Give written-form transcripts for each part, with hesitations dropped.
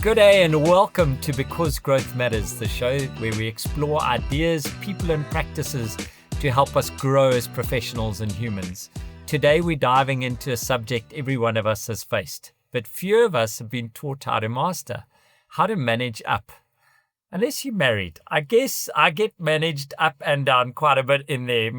Good day and welcome to Because Growth Matters, the show where we explore ideas, people and practices to help us grow as professionals and humans. Today we're diving into a subject every one of us has faced, but few of us have been taught how to master, how to manage up. Unless you're married. I guess I get managed up and down quite a bit in there.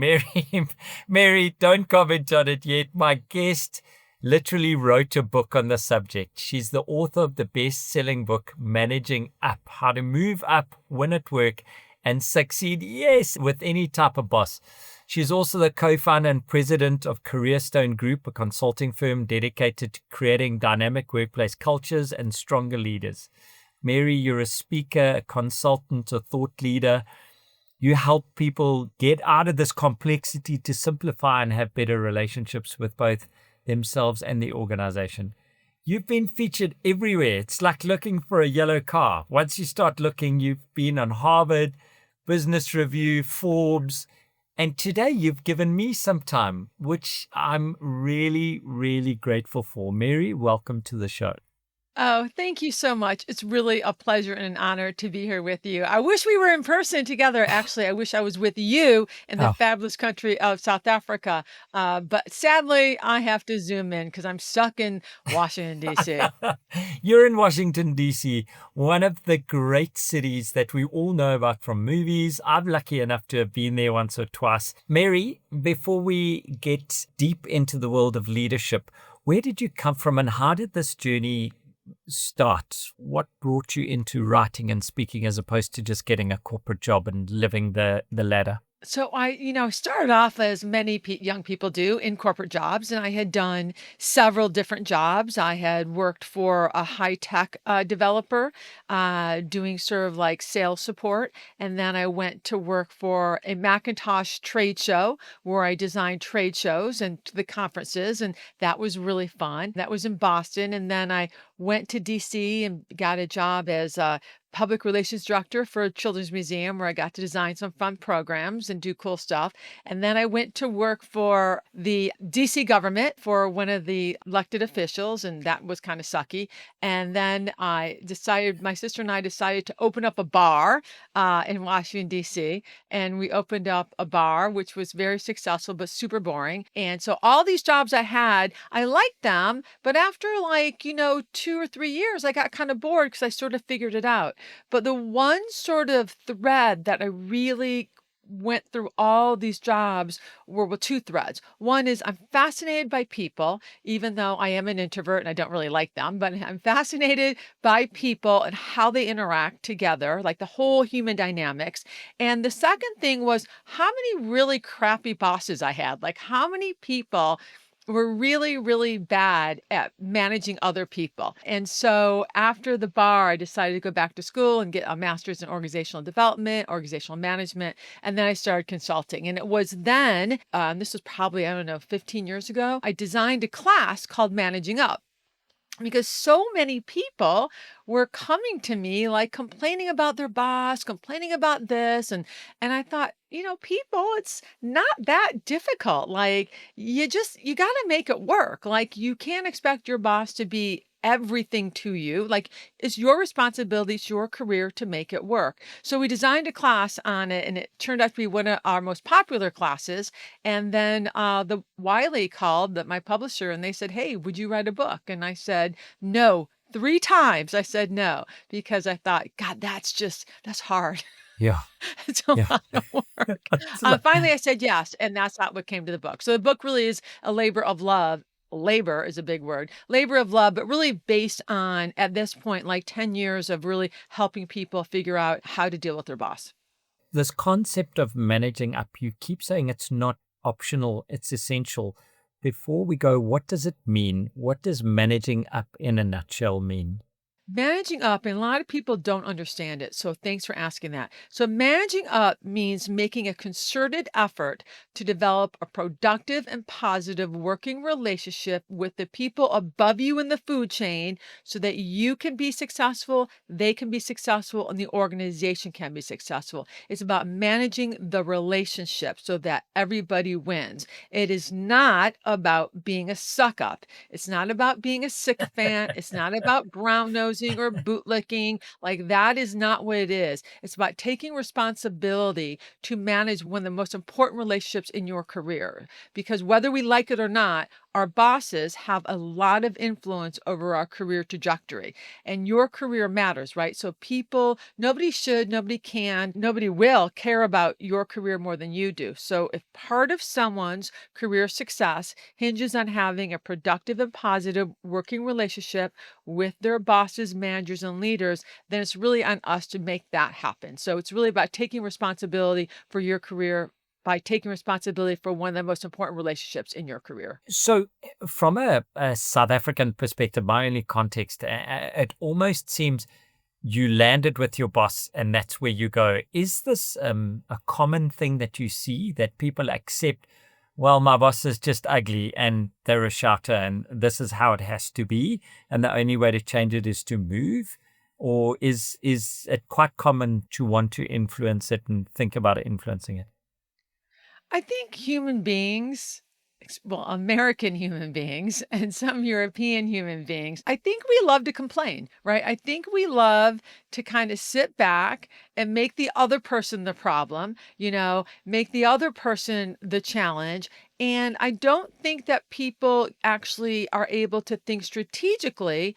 Mary, don't comment on it yet. My guest literally wrote a book on the subject. She's the author of the best-selling book, Managing Up, How to Move Up, Win at Work, and Succeed, yes, with any type of boss. She's also the co-founder and president of CareerStone Group, a consulting firm dedicated to creating dynamic workplace cultures and stronger leaders. Mary, you're a speaker, a consultant, a thought leader. You help people get out of this complexity to simplify and have better relationships with both themselves and the organization. You've been featured everywhere. It's like looking for a yellow car. Once you start looking, you've been on Harvard, Business Review, Forbes, and today you've given me some time, which I'm really, really grateful for. Mary, welcome to the show. Oh, thank you so much. It's really a pleasure and an honor to be here with you. I wish we were in person together. Actually, I wish I was with you in the Oh. fabulous country of South Africa. But sadly, I have to Zoom in because I'm stuck in Washington, D.C. You're in Washington, D.C., one of the great cities that we all know about from movies. I'm lucky enough to have been there once or twice. Mary, before we get deep into the world of leadership, where did you come from and how did this journey start? What brought you into writing and speaking as opposed to just getting a corporate job and living the ladder? So I started off as many young people do in corporate jobs, and I had done several different jobs. I had worked for a high tech developer, doing sort of like sales support, and then I went to work for a Macintosh trade show where I designed trade shows and the conferences, and that was really fun. That was in Boston, and then I went to DC and got a job as a public relations director for a children's museum where I got to design some fun programs and do cool stuff. And then I went to work for the DC government for one of the elected officials, and that was kind of sucky. And then my sister and I decided to open up a bar in Washington, DC. And we opened up a bar, which was very successful, but super boring. And so all these jobs I had, I liked them. But after 2 or 3 years, I got kind of bored because I sort of figured it out. But the one sort of thread that I really went through all these jobs were two threads. One is I'm fascinated by people, even though I am an introvert and I don't really like them, but I'm fascinated by people and how they interact together, like the whole human dynamics. And the second thing was how many really crappy bosses I had, like how many people were really, really bad at managing other people. And so after the bar, I decided to go back to school and get a master's in organizational development, organizational management. And then I started consulting. And it was then, this was probably, 15 years ago, I designed a class called Managing Up because so many people were coming to me like complaining about their boss, complaining about this. And I thought, people, it's not that difficult. Like you got to make it work. Like you can't expect your boss to be everything to you. Like it's your responsibility, it's your career to make it work. So we designed a class on it and it turned out to be one of our most popular classes. And then the Wiley called my publisher and they said, "Hey, would you write a book?" And I said, "No." 3 times I said no because I thought, God, that's hard. Yeah. It's a Yeah. lot of work. Finally, I said yes, and that's not what came to the book. So the book really is a labor of love. Labor is a big word. Labor of love, but really based on, at this point, like 10 years of really helping people figure out how to deal with their boss. This concept of managing up, you keep saying it's not optional, it's essential. Before we go, what does it mean? What does managing up in a nutshell mean? Managing up, and a lot of people don't understand it. So thanks for asking that. So managing up means making a concerted effort to develop a productive and positive working relationship with the people above you in the food chain so that you can be successful, they can be successful, and the organization can be successful. It's about managing the relationship so that everybody wins. It is not about being a suck up. It's not about being a sycophant. It's not about brown nosing abusing or bootlicking. Like that is not what it is. It's about taking responsibility to manage one of the most important relationships in your career. Because whether we like it or not, our bosses have a lot of influence over our career trajectory, and your career matters, right? So people, nobody should, nobody can, nobody will care about your career more than you do. So if part of someone's career success hinges on having a productive and positive working relationship with their bosses, managers, and leaders, then it's really on us to make that happen. So it's really about taking responsibility for your career by taking responsibility for one of the most important relationships in your career. So, from a South African perspective, my only context, it almost seems you landed with your boss and that's where you go. Is this a common thing that you see that people accept? Well, my boss is just ugly and they're a shouter, and this is how it has to be. And the only way to change it is to move. Or is it quite common to want to influence it and think about influencing it? I think human beings, well, American human beings and some European human beings, I think we love to complain, right? I think we love to kind of sit back and make the other person the problem, make the other person the challenge. And I don't think that people actually are able to think strategically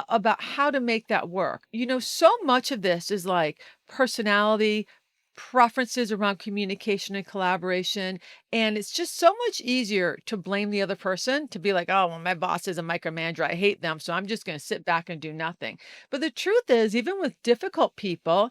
about how to make that work. So much of this is like personality, preferences around communication and collaboration. And it's just so much easier to blame the other person, to be like, oh, well, my boss is a micromanager. I hate them. So I'm just going to sit back and do nothing. But the truth is, even with difficult people,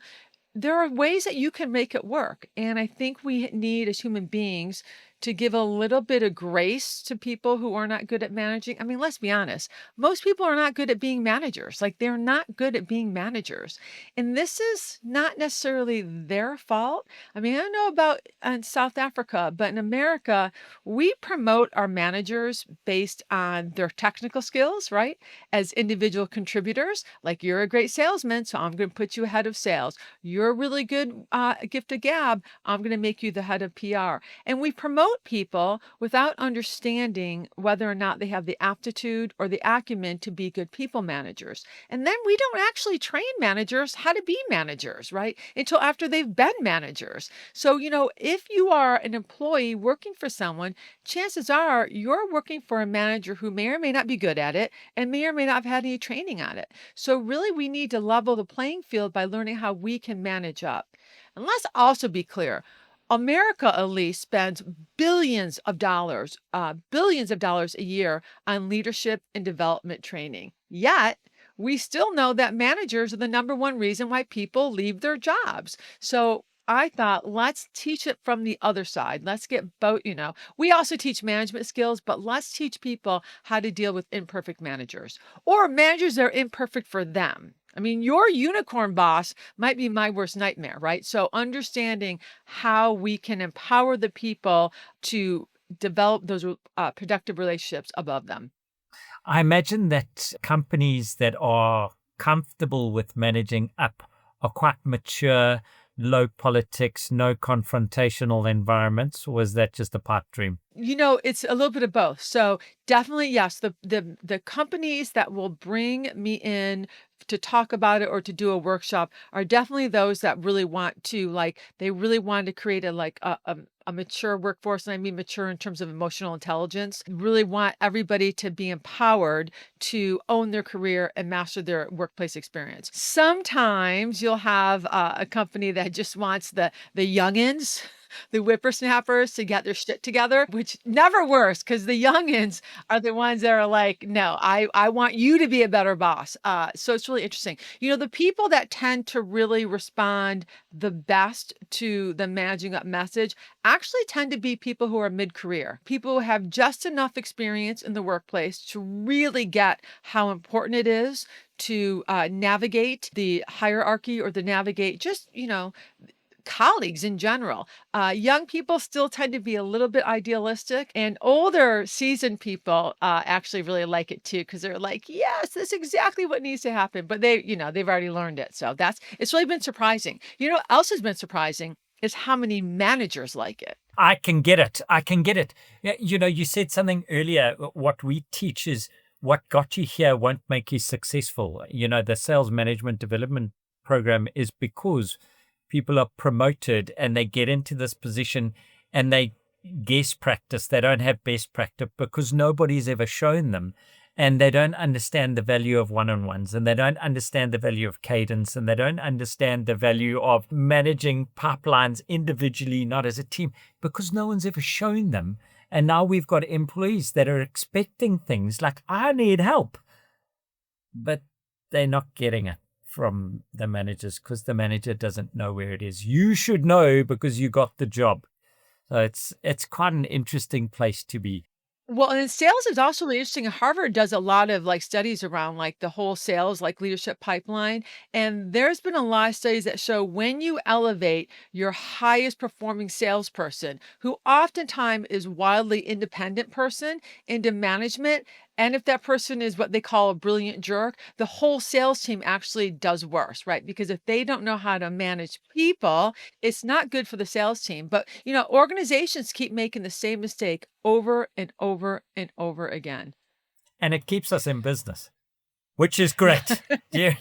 there are ways that you can make it work. And I think we need, as human beings, to give a little bit of grace to people who are not good at managing. I mean, let's be honest. Most people are not good at being managers. Like they're not good at being managers. And this is not necessarily their fault. I mean, I don't know about in South Africa, but in America, we promote our managers based on their technical skills, right? As individual contributors, like you're a great salesman, so I'm going to put you ahead of sales. You're a really good gift of gab. I'm going to make you the head of PR. And we promote people without understanding whether or not they have the aptitude or the acumen to be good people managers. And then we don't actually train managers how to be managers, right? Until after they've been managers. So, if you are an employee working for someone, chances are you're working for a manager who may or may not be good at it and may or may not have had any training on it. So, really, we need to level the playing field by learning how we can manage up. And let's also be clear. America at least spends billions of dollars a year on leadership and development training. Yet, we still know that managers are the number one reason why people leave their jobs. So I thought, let's teach it from the other side. Let's get both, we also teach management skills, but let's teach people how to deal with imperfect managers or managers that are imperfect for them. I mean, your unicorn boss might be my worst nightmare, right? So understanding how we can empower the people to develop those productive relationships above them. I imagine that companies that are comfortable with managing up are quite mature, low politics, no confrontational environments. Or is that just a pipe dream? It's a little bit of both. So definitely, yes, the companies that will bring me in to talk about it or to do a workshop are definitely those that really want to they really want to create a mature workforce. And I mean mature in terms of emotional intelligence, really want everybody to be empowered to own their career and master their workplace experience. Sometimes you'll have a company that just wants the youngins, the whippersnappers to get their shit together, which never works because the youngins are the ones that are like, no, I want you to be a better boss. So it's really interesting. The people that tend to really respond the best to the managing up message actually tend to be people who are mid-career, people who have just enough experience in the workplace to really get how important it is to navigate the hierarchy or to navigate just, colleagues in general. Young people still tend to be a little bit idealistic, and older, seasoned people actually really like it too because they're like, "Yes, that's exactly what needs to happen." But they've already learned it, so it's really been surprising. What else has been surprising is how many managers like it. I can get it. I can get it. Yeah, you said something earlier. What we teach is what got you here won't make you successful. The sales management development program is because people are promoted and they get into this position and they guess practice. They don't have best practice because nobody's ever shown them. And they don't understand the value of one-on-ones, and they don't understand the value of cadence, and they don't understand the value of managing pipelines individually, not as a team, because no one's ever shown them. And now we've got employees that are expecting things like, I need help, but they're not getting it from the managers because the manager doesn't know where it is. You should know because you got the job. So it's quite an interesting place to be. Well, and in sales is also really interesting. Harvard does a lot of like studies around like the whole sales, like leadership pipeline. And there's been a lot of studies that show when you elevate your highest performing salesperson, who oftentimes is wildly independent person, into management. And if that person is what they call a brilliant jerk, the whole sales team actually does worse, right? Because if they don't know how to manage people, it's not good for the sales team. But, organizations keep making the same mistake over and over and over again. And it keeps us in business, which is great. Yeah.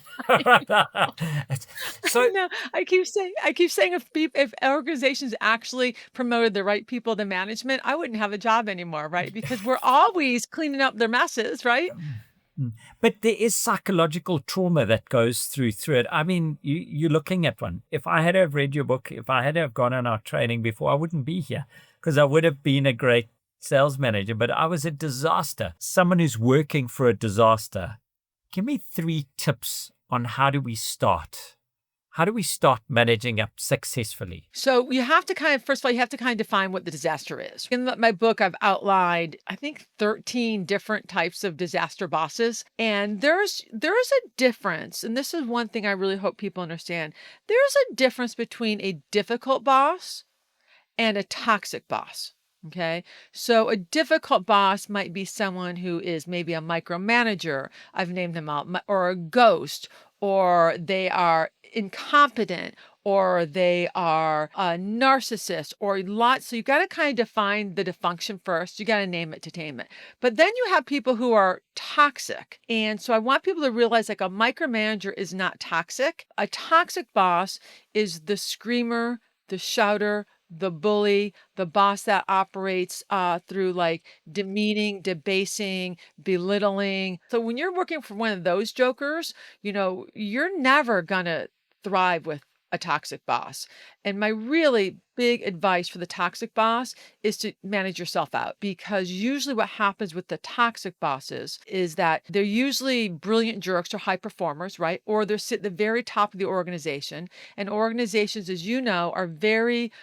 So No, I keep saying if organizations actually promoted the right people to management, I wouldn't have a job anymore, right? Because we're always cleaning up their messes, right? But there is psychological trauma that goes through it. I mean, you're looking at one. If I had to have read your book, if I had to have gone on our training before, I wouldn't be here because I would have been a great sales manager, but I was a disaster. Someone who's working for a disaster. Give me 3 tips on how do we start? How do we start managing up successfully? So you have to first of all, you have to define what the disaster is. In my book, I've outlined, I think, 13 different types of disaster bosses. And there's a difference. And this is one thing I really hope people understand. There's a difference between a difficult boss and a toxic boss. Okay. So a difficult boss might be someone who is maybe a micromanager. I've named them out, or a ghost, or they are incompetent, or they are a narcissist, or lots. So you got to define the dysfunction first. You got to name it to tame it. But then you have people who are toxic. And so I want people to realize like a micromanager is not toxic. A toxic boss is the screamer, the shouter, the bully, the boss that operates through like demeaning, debasing, belittling. So when you're working for one of those jokers, you're never gonna thrive with a toxic boss. And my really big advice for the toxic boss is to manage yourself out, because usually what happens with the toxic bosses is that they're usually brilliant jerks or high performers, right? Or they're sit at the very top of the organization. And organizations, as you know, are very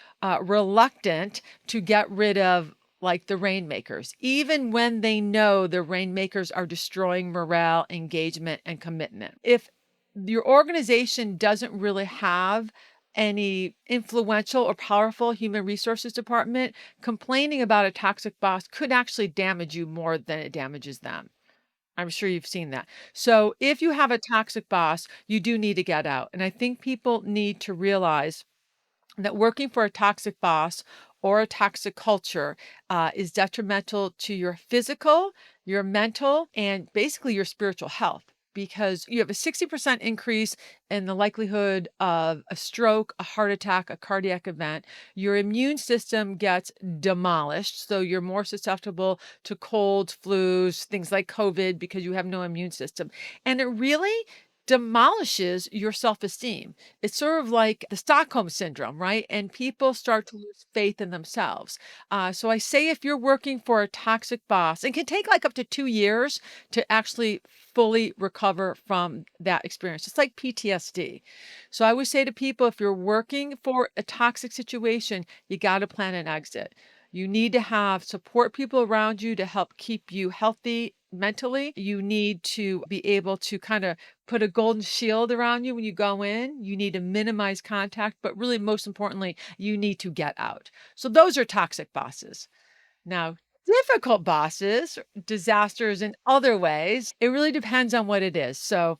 reluctant to get rid of like the rainmakers, even when they know the rainmakers are destroying morale, engagement, and commitment. If your organization doesn't really have any influential or powerful human resources department, complaining about a toxic boss could actually damage you more than it damages them. I'm sure you've seen that. So if you have a toxic boss, you do need to get out. And I think people need to realize that working for a toxic boss or a toxic culture is detrimental to your physical, your mental, and basically your spiritual health, because you have a 60% increase in the likelihood of a stroke, a heart attack, a cardiac event. Your immune system gets demolished. So you're more susceptible to colds, flus, things like COVID, because you have no immune system. And it really demolishes your self-esteem. It's sort of like the Stockholm syndrome, right? And people start to lose faith in themselves. So I say if you're working for a toxic boss, it can take like up to 2 years to actually fully recover from that experience. It's like PTSD. So I would say to people, if you're working for a toxic situation, you got to plan an exit. You need to have support people around you to help keep you healthy mentally. You need to be able to put a golden shield around you when you go in. You need to minimize contact, but really, most importantly, you need to get out. So those are toxic bosses. Now, difficult bosses, disasters in other ways, it really depends on what it is. So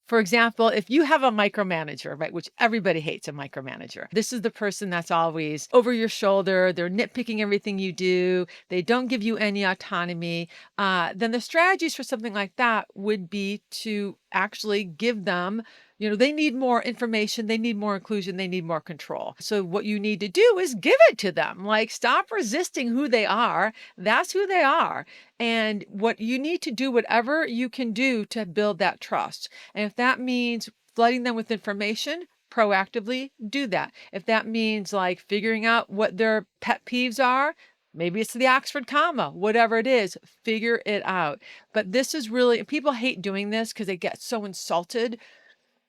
For example, if you have a micromanager, right, which everybody hates a micromanager. This is the person that's always over your shoulder. They're nitpicking everything you do. They don't give you any autonomy. Then the strategies for something like that would be to actually give them, they need more information, they need more inclusion, they need more control. So what you need to do is give it to them. Like, stop resisting who they are. That's who they are. And what you need to do, whatever you can do to build that trust. And if that means flooding them with information, proactively do that. If that means like figuring out what their pet peeves are, maybe it's the Oxford comma, whatever it is, figure it out. But this is really, people hate doing this because they get so insulted.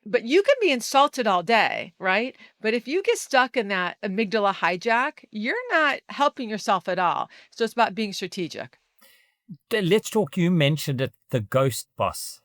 But you can be insulted all day, right? But if you get stuck in that amygdala hijack, you're not helping yourself at all. So it's about being strategic. Let's talk. You mentioned it, the ghost boss.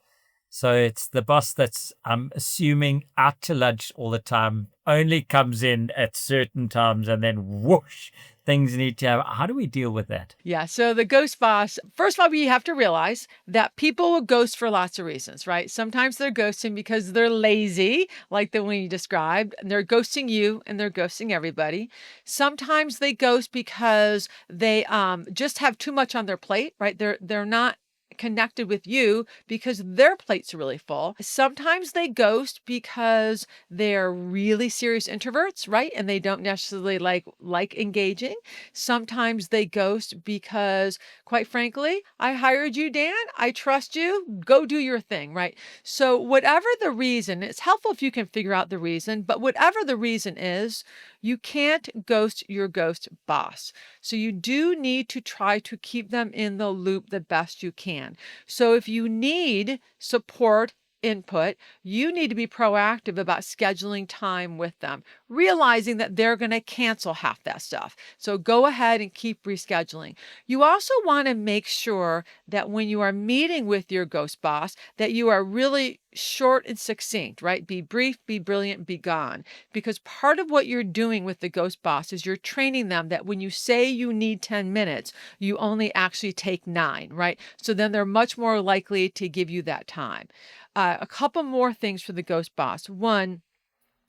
So it's the boss that's, I'm assuming, out to lunch all the time, only comes in at certain times, and then whoosh, things need to have. How do we deal with that? Yeah. So the ghost boss, first of all, we have to realize that people will ghost for lots of reasons, right? Sometimes they're ghosting because they're lazy, like the one you described, and they're ghosting you and they're ghosting everybody. Sometimes they ghost because they just have too much on their plate, right? They're not connected with you because their plates are really full. Sometimes they ghost because they're really serious introverts, right? And they don't necessarily like engaging. Sometimes they ghost because, quite frankly, I hired you, Dan. I trust you. Go do your thing, right? So whatever the reason, it's helpful if you can figure out the reason, but whatever the reason is, you can't ghost your ghost boss. So you do need to try to keep them in the loop the best you can. So if you need support, input, you need to be proactive about scheduling time with them, realizing that they're going to cancel half that stuff. So go ahead and keep rescheduling. You also want to make sure that when you are meeting with your ghost boss, that you are really short and succinct, right? Be brief, be brilliant, be gone. Because part of what you're doing with the ghost boss is you're training them that when you say you need 10 minutes, you only actually take 9, right? So then they're much more likely to give you that time. A couple more things for the ghost boss. One,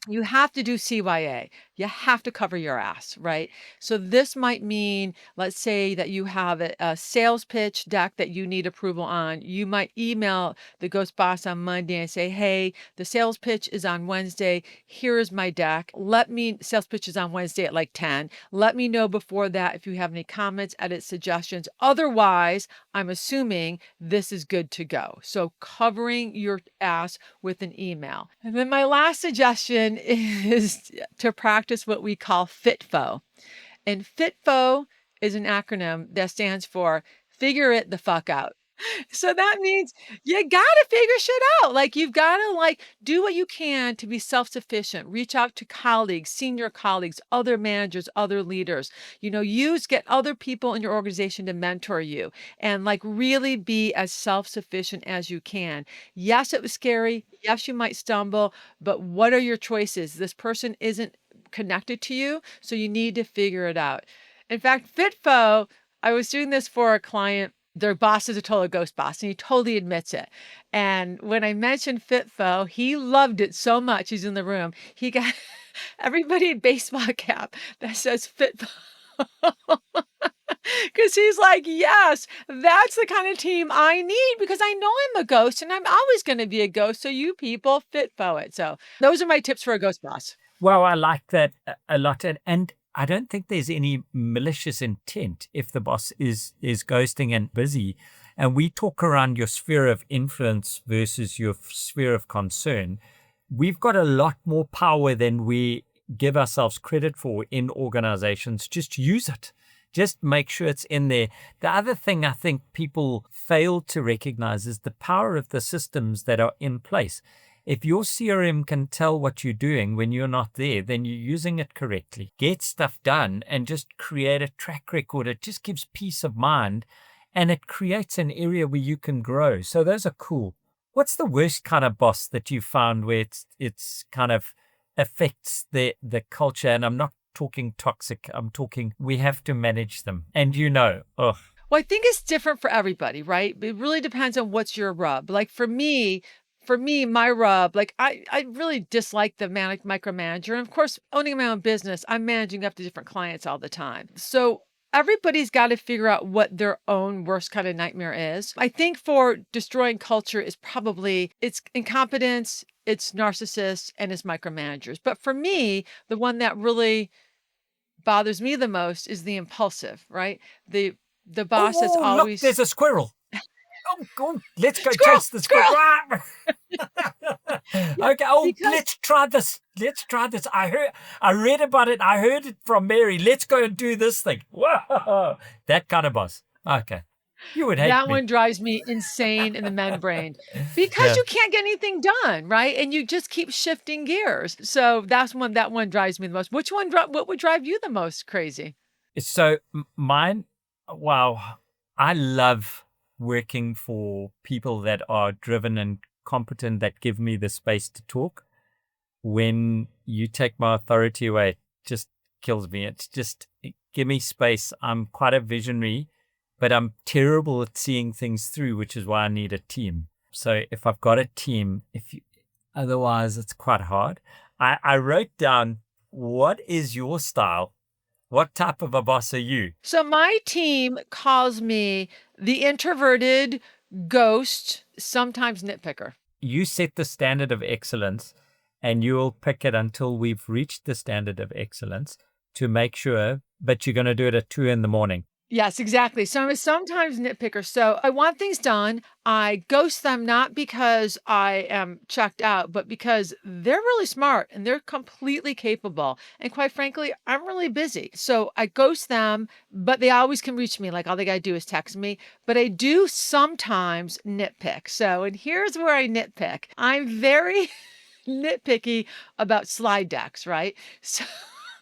you have to do CYA. You have to cover your ass, right? So this might mean, let's say that you have a sales pitch deck that you need approval on. You might email the ghost boss on Monday and say, hey, the sales pitch is on Wednesday. Here is my deck. Sales pitch is on Wednesday at like 10. Let me know before that if you have any comments, edits, suggestions. Otherwise, I'm assuming this is good to go. So covering your ass with an email. And then my last suggestion is to practice what we call FITFO. And FITFO is an acronym that stands for figure it the fuck out. So that means you got to figure shit out. Like, you've got to do what you can to be self-sufficient. Reach out to colleagues, senior colleagues, other managers, other leaders. Get other people in your organization to mentor you and really be as self-sufficient as you can. Yes, it was scary. Yes, you might stumble, but what are your choices? This person isn't connected to you, so you need to figure it out. In fact, FITFO, I was doing this for a client. Their boss is a total ghost boss, and he totally admits it. And when I mentioned FITFO, he loved it so much. He's in the room. He got everybody a baseball cap that says FITFO. Because he's like, yes, that's the kind of team I need because I know I'm a ghost and I'm always going to be a ghost. So you people FITFO it. So those are my tips for a ghost boss. Well, I like that a lot. And I don't think there's any malicious intent if the boss is ghosting and busy. And we talk around your sphere of influence versus your sphere of concern. We've got a lot more power than we give ourselves credit for in organizations. Just use it. Just make sure it's in there. The other thing I think people fail to recognize is the power of the systems that are in place. If your CRM can tell what you're doing when you're not there, then you're using it correctly. Get stuff done and just create a track record. It just gives peace of mind and it creates an area where you can grow. So those are cool. What's the worst kind of boss that you found where it's kind of affects the culture? And I'm not talking toxic. I'm talking we have to manage them. And ugh. Well, I think it's different for everybody, right? It really depends on what's your rub. Like for me, for me, my rub, like I really dislike the manic micromanager. And of course, owning my own business, I'm managing up to different clients all the time. So everybody's got to figure out what their own worst kind of nightmare is. I think for destroying culture is probably it's incompetence, it's narcissists, and it's micromanagers. But for me, the one that really bothers me the most is the impulsive, right? The boss that's Oh, look, always there's a squirrel. Oh, let's go squirrel, chase the squirrel. squirrel. Yeah, Okay. Oh, because let's try this. Let's try this. I read about it. I heard it from Mary. Let's go and do this thing. Whoa, that kind of boss. Okay, you would hate that me. one drives me insane in the men brain because Yeah. you can't get anything done, right? And you just keep shifting gears. So that one drives me the most. What would drive you the most crazy? So mine. Wow, I love working for people that are driven and competent, that give me the space to talk. When you take my authority away, it just kills me. It's just give me space. I'm quite a visionary, but I'm terrible at seeing things through, which is why I need a team. So if I've got a team, otherwise it's quite hard. I wrote down, what is your style? What type of a boss are you? So my team calls me the introverted ghost, sometimes nitpicker. You set the standard of excellence, and you'll pick it until we've reached the standard of excellence to make sure, but you're going to do it at 2 a.m. Yes, exactly. So I'm a sometimes nitpicker. So I want things done. I ghost them not because I am checked out, but because they're really smart and they're completely capable. And quite frankly, I'm really busy. So I ghost them, but they always can reach me. Like all they got to do is text me. But I do sometimes nitpick. So, and here's where I nitpick. I'm very nitpicky about slide decks, right? So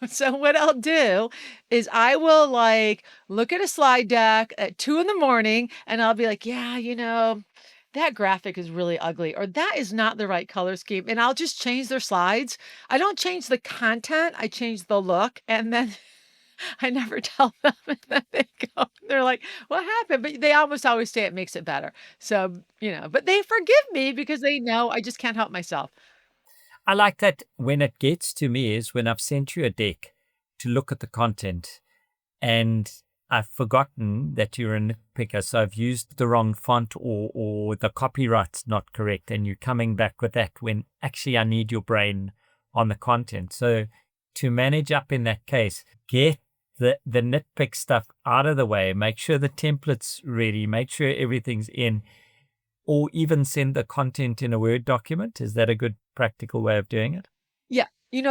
so what I'll do is I will like look at a slide deck at 2 in the morning and I'll be like, yeah, that graphic is really ugly, or that is not the right color scheme. And I'll just change their slides. I don't change the content, I change the look. And then I never tell them and then they go. They're like, what happened? But they almost always say it makes it better. So, but they forgive me because they know I just can't help myself. I like that. When it gets to me is when I've sent you a deck to look at the content and I've forgotten that you're a nitpicker. So I've used the wrong font, or the copyright's not correct, and you're coming back with that when actually I need your brain on the content. So to manage up in that case, get the nitpick stuff out of the way, make sure the template's ready, make sure everything's in, or even send the content in a Word document. Is that a good practical way of doing it? Yeah,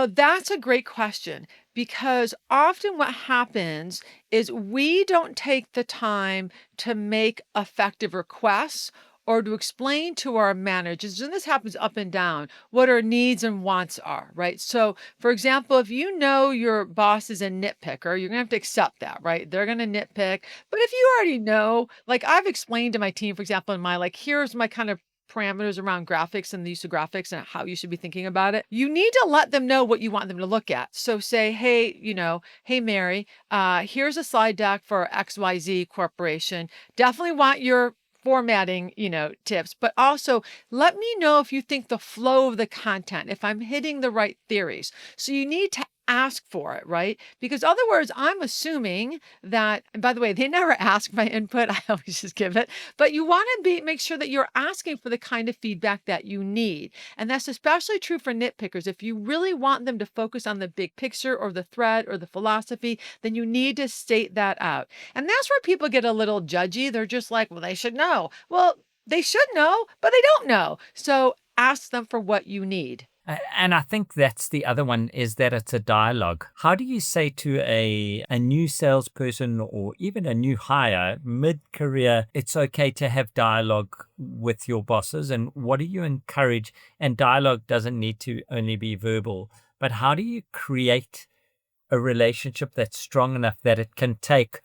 that's a great question because often what happens is we don't take the time to make effective requests or to explain to our managers, and this happens up and down, what our needs and wants are, right? So, for example, if you know your boss is a nitpicker, you're gonna have to accept that, right? They're gonna nitpick. But if you already know, like I've explained to my team, for example, here's my kind of parameters around graphics and the use of graphics and how you should be thinking about it. You need to let them know what you want them to look at. So say, hey, hey, Mary, here's a slide deck for XYZ Corporation. Definitely want your formatting, tips, but also let me know if you think the flow of the content, if I'm hitting the right theories. So you need to ask for it, right? Because other words, I'm assuming that, and by the way, they never ask my input. I always just give it, but you want to make sure that you're asking for the kind of feedback that you need. And that's especially true for nitpickers. If you really want them to focus on the big picture or the thread or the philosophy, then you need to state that out. And that's where people get a little judgy. They're just like, well, they should know. Well, they should know, but they don't know. So ask them for what you need. And I think that's the other one, is that it's a dialogue. How do you say to a new salesperson or even a new hire mid-career, it's okay to have dialogue with your bosses? And what do you encourage? And dialogue doesn't need to only be verbal, but how do you create a relationship that's strong enough that it can take,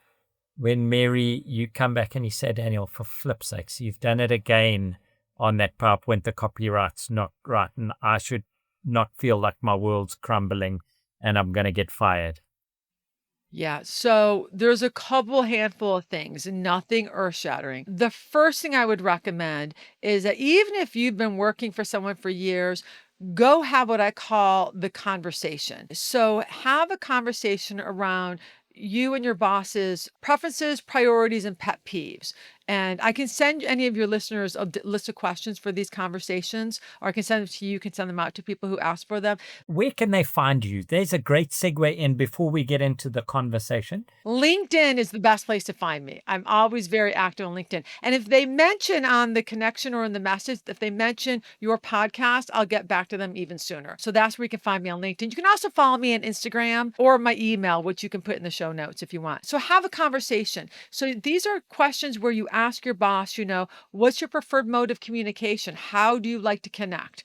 when Mary, you come back and you say, Daniel, for flip's sakes, you've done it again on that PowerPoint, the copyright's not right, and I should not feel like my world's crumbling and I'm going to get fired. Yeah, so there's a couple handful of things, nothing earth-shattering. The first thing I would recommend is that even if you've been working for someone for years, go have what I call the conversation. So have a conversation around you and your boss's preferences, priorities, and pet peeves. And I can send any of your listeners a list of questions for these conversations, or I can send them to you. You can send them out to people who ask for them. Where can they find you? There's a great segue in before we get into the conversation. LinkedIn is the best place to find me. I'm always very active on LinkedIn. And if they mention on the connection or in the message, if they mention your podcast, I'll get back to them even sooner. So that's where you can find me on LinkedIn. You can also follow me on Instagram or my email, which you can put in the show notes if you want. So have a conversation. So these are questions where you ask your boss, what's your preferred mode of communication? How do you like to connect?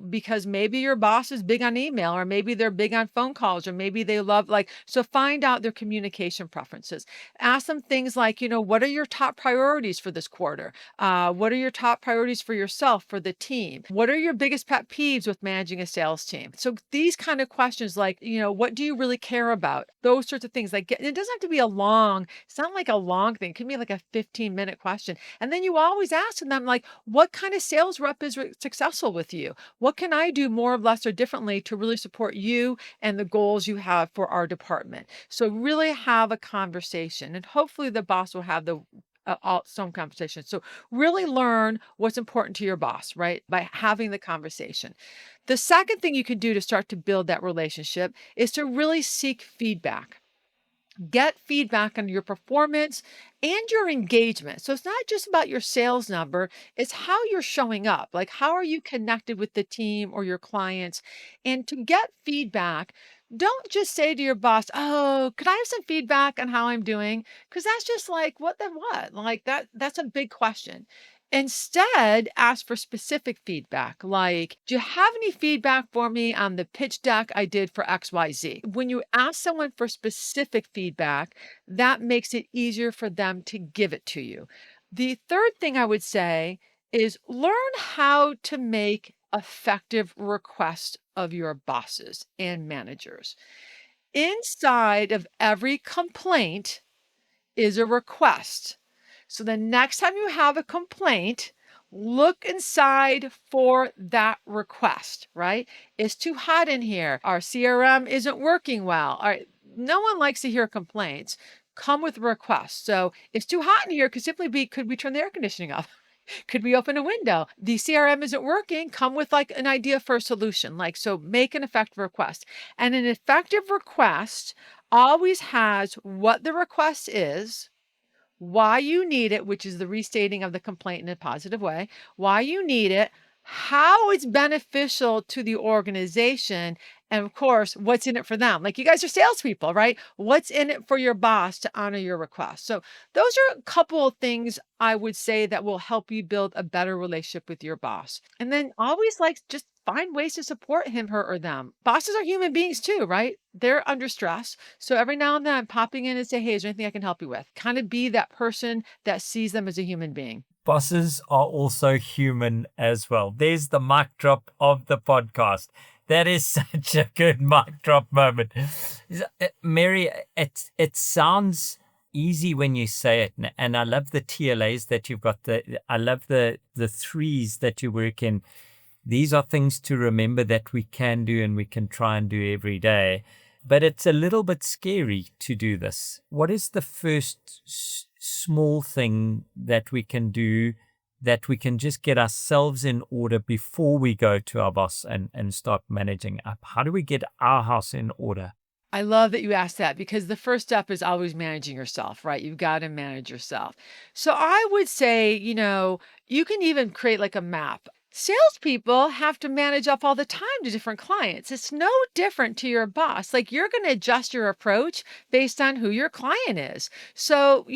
Because maybe your boss is big on email, or maybe they're big on phone calls, or maybe they love so find out their communication preferences. Ask them things like, what are your top priorities for this quarter? What are your top priorities for yourself, for the team? What are your biggest pet peeves with managing a sales team? So these kind of questions like, what do you really care about? Those sorts of things. Like, it doesn't have to be it's not like a long thing. It can be like a 15-minute question. And then you always ask them, like, what kind of sales rep is successful with you? What can I do more or less or differently to really support you and the goals you have for our department? So really have a conversation, and hopefully the boss will have some conversation. So really learn what's important to your boss, right? By having the conversation. The second thing you can do to start to build that relationship is to really seek feedback. Get feedback on your performance and your engagement. So it's not just about your sales number, it's how you're showing up. Like, how are you connected with the team or your clients? And to get feedback, don't just say to your boss, "Oh, could I have some feedback on how I'm doing?" Because that's just like, what then what? Like that's a big question. Instead, ask for specific feedback, like, do you have any feedback for me on the pitch deck I did for XYZ? When you ask someone for specific feedback, that makes it easier for them to give it to you. The third thing I would say is learn how to make effective requests of your bosses and managers. Inside of every complaint is a request. So the next time you have a complaint, look inside for that request, right? It's too hot in here. Our CRM isn't working well. All right. No one likes to hear complaints. Come with requests. So it's too hot in here could simply be, could we turn the air conditioning off? Could we open a window? The CRM isn't working. Come with like an idea for a solution. So make an effective request. And an effective request always has what the request is, why you need it, which is the restating of the complaint in a positive way, why you need it, how it's beneficial to the organization, and of course, what's in it for them. Like, you guys are salespeople, right? What's in it for your boss to honor your request? So those are a couple of things I would say that will help you build a better relationship with your boss. And then always just find ways to support him, her, or them. Bosses are human beings too, right? They're under stress. So every now and then I'm popping in and say, "Hey, is there anything I can help you with?" Kind of be that person that sees them as a human being. Bosses are also human as well. There's the mic drop of the podcast. That is such a good mic drop moment. Mary, it sounds easy when you say it, and I love the TLAs that you've got. I love the threes that you work in. These are things to remember that we can do and we can try and do every day. But it's a little bit scary to do this. What is the first small thing that we can do, that we can just get ourselves in order before we go to our boss and start managing up? How do we get our house in order? I love that you asked that, because the first step is always managing yourself, right? You've got to manage yourself. So I would say, you can even create like a map. Salespeople have to manage up all the time to different clients. It's no different to your boss. Like, you're going to adjust your approach based on who your client is. So,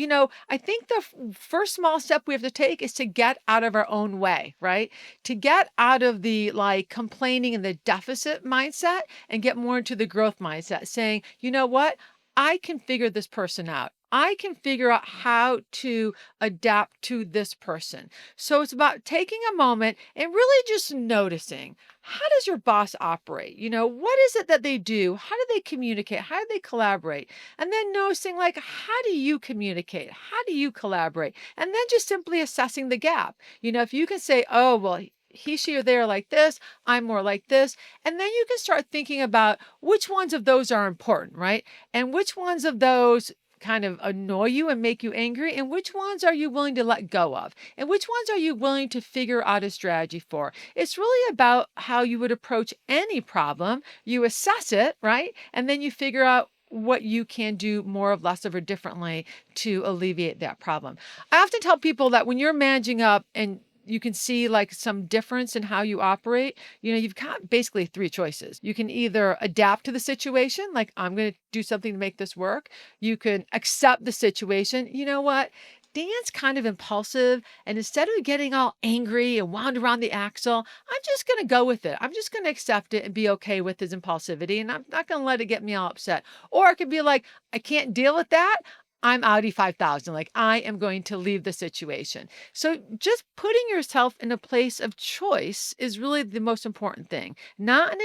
I think the first small step we have to take is to get out of our own way, right? To get out of the complaining and the deficit mindset and get more into the growth mindset, saying, you know what? I can figure this person out. I can figure out how to adapt to this person. So it's about taking a moment and really just noticing, how does your boss operate? What is it that they do? How do they communicate? How do they collaborate? And then noticing, like, how do you communicate? How do you collaborate? And then just simply assessing the gap. If you can say, oh, well, he, she, or they are like this, I'm more like this. And then you can start thinking about which ones of those are important, right? And which ones of those kind of annoy you and make you angry, and which ones are you willing to let go of, and which ones are you willing to figure out a strategy for. It's really about how you would approach any problem. You assess it, right? And then you figure out what you can do more of, less of, or differently to alleviate that problem. I often tell people that when you're managing up and you can see like some difference in how you operate, you've got basically three choices. You can either adapt to the situation, like, I'm going to do something to make this work. You can accept the situation. You know what? Dan's kind of impulsive, and instead of getting all angry and wound around the axle, I'm just going to go with it. I'm just going to accept it and be okay with his impulsivity, and I'm not going to let it get me all upset. Or it could be like, I can't deal with that. I'm Audi 5000. Like, I am going to leave the situation. So just putting yourself in a place of choice is really the most important thing. Not in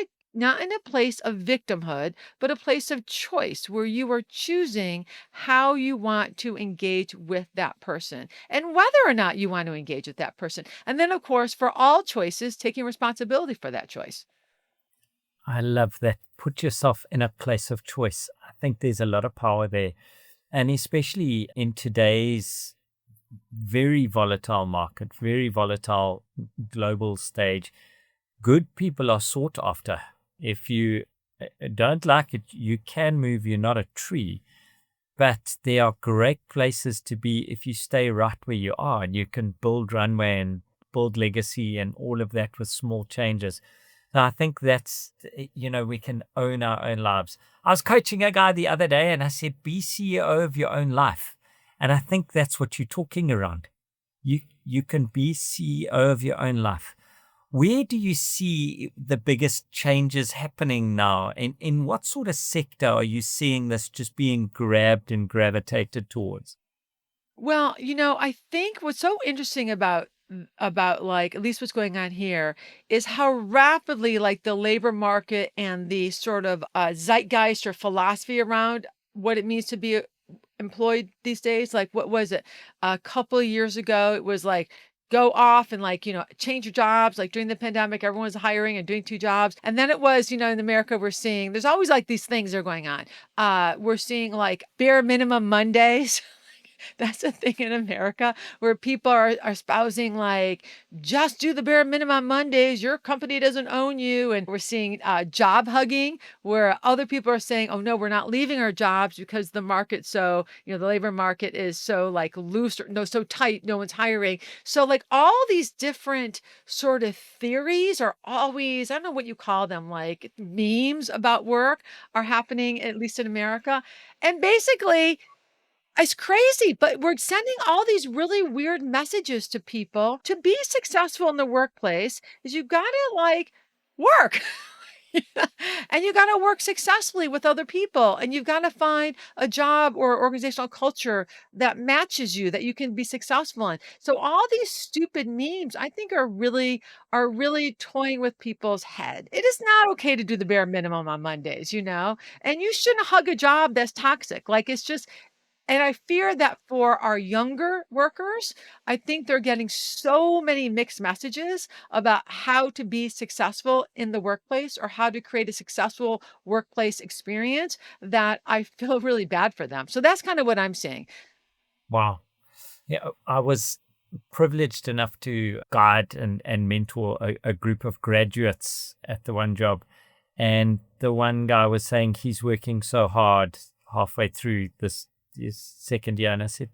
a place of victimhood, but a place of choice where you are choosing how you want to engage with that person and whether or not you want to engage with that person. And then, of course, for all choices, taking responsibility for that choice. I love that. Put yourself in a place of choice. I think there's a lot of power there. And especially in today's very volatile market, very volatile global stage, good people are sought after. If you don't like it, you can move. You're not a tree. But there are great places to be if you stay right where you are, and you can build runway and build legacy and all of that with small changes. So I think that's, we can own our own lives. I was coaching a guy the other day and I said, be CEO of your own life. And I think that's what you're talking around. You can be CEO of your own life. Where do you see the biggest changes happening now? In what sort of sector are you seeing this just being grabbed and gravitated towards? Well, I think what's so interesting about like at least what's going on here is how rapidly like the labor market and the sort of zeitgeist or philosophy around what it means to be employed these days. Like, what was it? A couple of years ago, it was like, go off and like, change your jobs. Like during the pandemic, everyone was hiring and doing two jobs. And then it was, in America, we're seeing there's always like these things that are going on. We're seeing like bare minimum Mondays. That's a thing in America where people are espousing like, just do the bare minimum Mondays. Your company doesn't own you. And we're seeing job hugging where other people are saying, oh no, we're not leaving our jobs because the market's so, the labor market is so like loose or no, so tight, no one's hiring. So like all these different sort of theories are always, I don't know what you call them, like memes about work are happening, at least in America. And basically, it's crazy, but we're sending all these really weird messages to people. To be successful in the workplace is you gotta like work. And you gotta work successfully with other people. And you've got to find a job or organizational culture that matches you, that you can be successful in. So all these stupid memes, I think are really toying with people's head. It is not okay to do the bare minimum on Mondays. And you shouldn't hug a job that's toxic. Like it's just and I fear that for our younger workers, I think they're getting so many mixed messages about how to be successful in the workplace or how to create a successful workplace experience that I feel really bad for them. So that's kind of what I'm seeing. Wow. Yeah, I was privileged enough to guide and mentor a group of graduates at the one job. And the one guy was saying he's working so hard halfway through this his second year. And I said,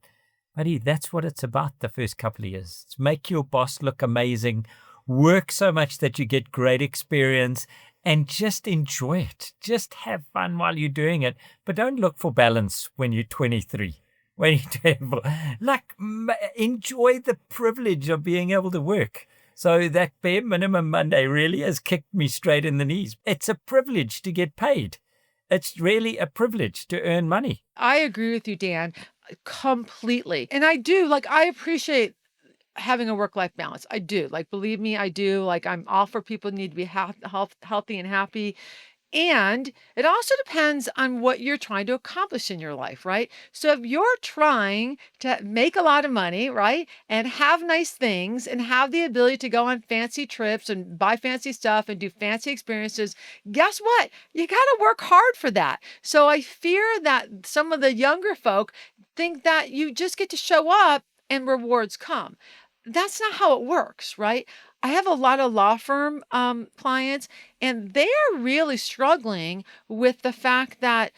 buddy, that's what it's about the first couple of years. It's make your boss look amazing, work so much that you get great experience, and just enjoy it. Just have fun while you're doing it. But don't look for balance when you're 23. When you're enjoy the privilege of being able to work. So that bare minimum Monday really has kicked me straight in the knees. It's a privilege to get paid. It's really a privilege to earn money. I agree with you, Dan. Completely. And I do, like, I appreciate having a work-life balance. I do. Like, believe me, I do. Like, I'm all for people need to be healthy and happy. And it also depends on what you're trying to accomplish in your life, right? So if you're trying to make a lot of money, right, and have nice things and have the ability to go on fancy trips and buy fancy stuff and do fancy experiences, guess what? You got to work hard for that. So I fear that some of the younger folk think that you just get to show up and rewards come. That's not how it works, right? I have a lot of law firm clients, and they are really struggling with the fact that,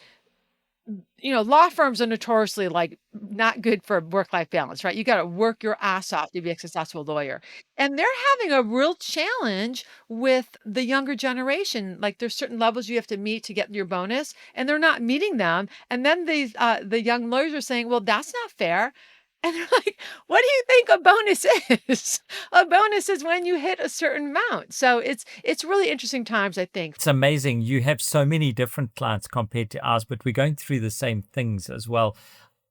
law firms are notoriously like not good for work-life balance, right? You got to work your ass off to be a successful lawyer. And they're having a real challenge with the younger generation. Like there's certain levels you have to meet to get your bonus, and they're not meeting them. And then the young lawyers are saying, well, that's not fair. And they're like, what do you think a bonus is? A bonus is when you hit a certain amount. So it's really interesting times, I think. It's amazing. You have so many different clients compared to ours, but we're going through the same things as well.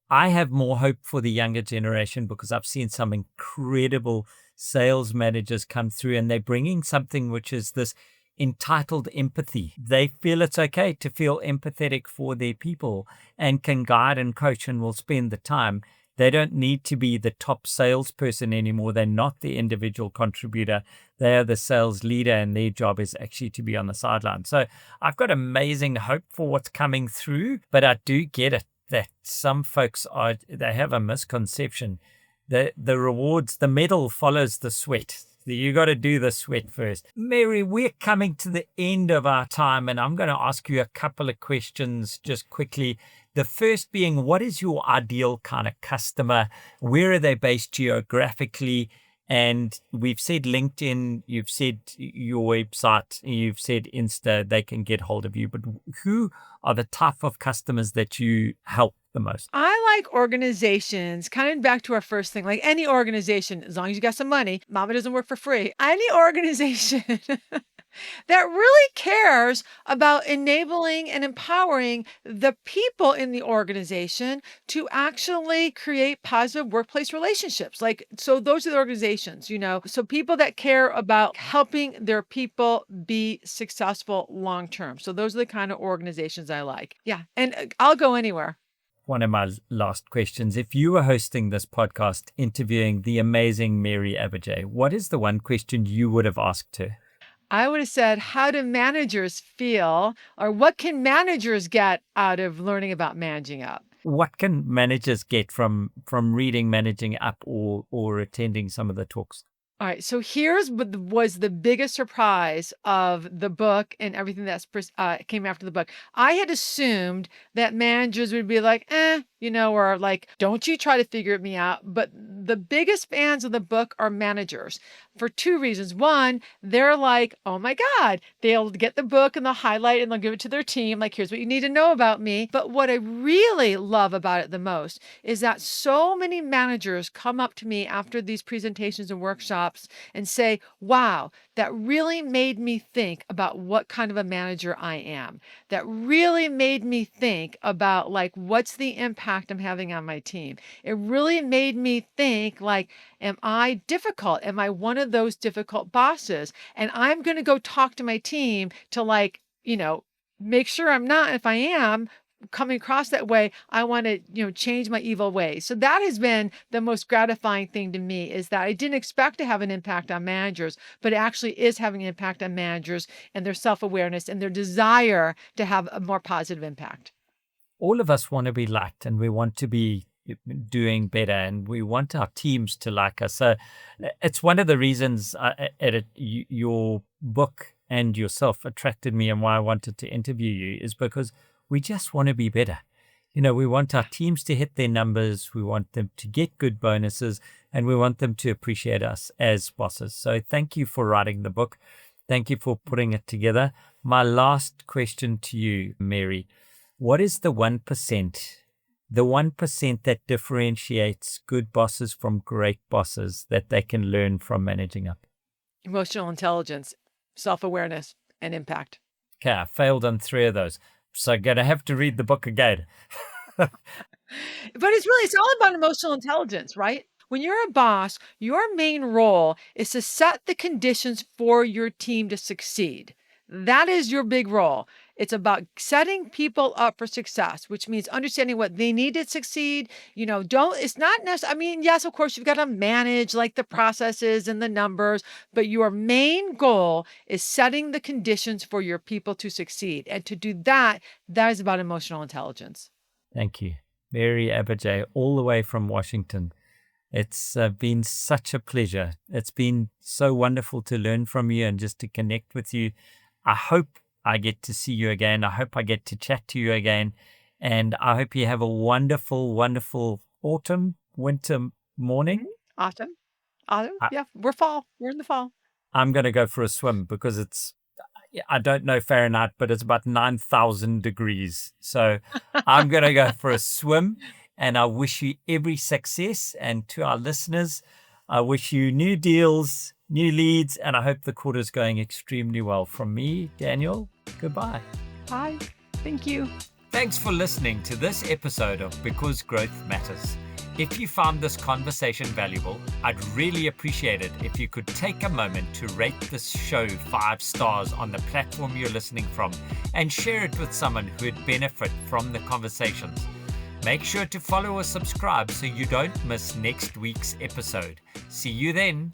I have more hope for the younger generation because I've seen some incredible sales managers come through, and they're bringing something which is this entitled empathy. They feel it's okay to feel empathetic for their people and can guide and coach and will spend the time. They don't need to be the top salesperson anymore. They're not the individual contributor. They are the sales leader, and their job is actually to be on the sideline. So I've got amazing hope for what's coming through, but I do get it that some folks they have a misconception. The rewards, the medal follows the sweat. You got to do the sweat first. Mary, we're coming to the end of our time, and I'm going to ask you a couple of questions just quickly. The first being, what is your ideal kind of customer? Where are they based geographically? And we've said LinkedIn, you've said your website, you've said Insta, they can get hold of you. But who are the type of customers that you help the most? I like organizations, kind of back to our first thing, like any organization, as long as you got some money, mama doesn't work for free. Any organization that really cares about enabling and empowering the people in the organization to actually create positive workplace relationships. Like, so those are the organizations, so people that care about helping their people be successful long term. So those are the kind of organizations I like. Yeah. And I'll go anywhere. One of my last questions. If you were hosting this podcast, interviewing the amazing Mary Abbajay, what is the one question you would have asked her? I would have said, how do managers feel, or what can managers get out of learning about managing up? What can managers get from reading Managing Up or attending some of the talks? All right, so here's what was the biggest surprise of the book and everything that came after the book. I had assumed that managers would be like, or like, don't you try to figure me out. But the biggest fans of the book are managers for two reasons. One, they're like, oh my God, they'll get the book and they'll highlight and they'll give it to their team. Like, here's what you need to know about me. But what I really love about it the most is that so many managers come up to me after these presentations and workshops and say, wow, that really made me think about what kind of a manager I am. That really made me think about like, what's the impact I'm having on my team? It really made me think like, am I difficult? Am I one of those difficult bosses? And I'm going to go talk to my team to like, make sure I'm not. If I am coming across that way, I want to, change my evil ways. So that has been the most gratifying thing to me, is that I didn't expect to have an impact on managers, but it actually is having an impact on managers and their self-awareness and their desire to have a more positive impact. All of us want to be liked, and we want to be doing better, and we want our teams to like us. So it's one of the reasons your book and yourself attracted me, and why I wanted to interview you is because we just want to be better. We want our teams to hit their numbers. We want them to get good bonuses, and we want them to appreciate us as bosses. So thank you for writing the book. Thank you for putting it together. My last question to you, Mary, what is the 1%? The 1% that differentiates good bosses from great bosses that they can learn from Managing Up? Emotional intelligence, self-awareness, and impact. Okay, I failed on 3 of those. So I'm going to have to read the book again. But it's all about emotional intelligence, right? When you're a boss, your main role is to set the conditions for your team to succeed. That is your big role. It's about setting people up for success, which means understanding what they need to succeed. Don't, it's not necessarily, I mean, yes, of course, you've got to manage like the processes and the numbers, but your main goal is setting the conditions for your people to succeed. And to do that, that is about emotional intelligence. Thank you. Mary Abbajay, all the way from Washington. It's been such a pleasure. It's been so wonderful to learn from you and just to connect with you. I hope I get to see you again. I hope I get to chat to you again. And I hope you have a wonderful, wonderful autumn, winter morning. Awesome. Autumn. I, Yeah, we're fall. We're in the fall. I'm going to go for a swim because I don't know Fahrenheit, but it's about 9,000 degrees. So I'm going to go for a swim, and I wish you every success. And to our listeners, I wish you new deals, new leads, and I hope the quarter's going extremely well. From me, Daniel, goodbye. Bye. Thank you. Thanks for listening to this episode of Because Growth Matters. If you found this conversation valuable, I'd really appreciate it if you could take a moment to rate this show 5 stars on the platform you're listening from and share it with someone who would benefit from the conversations. Make sure to follow or subscribe so you don't miss next week's episode. See you then.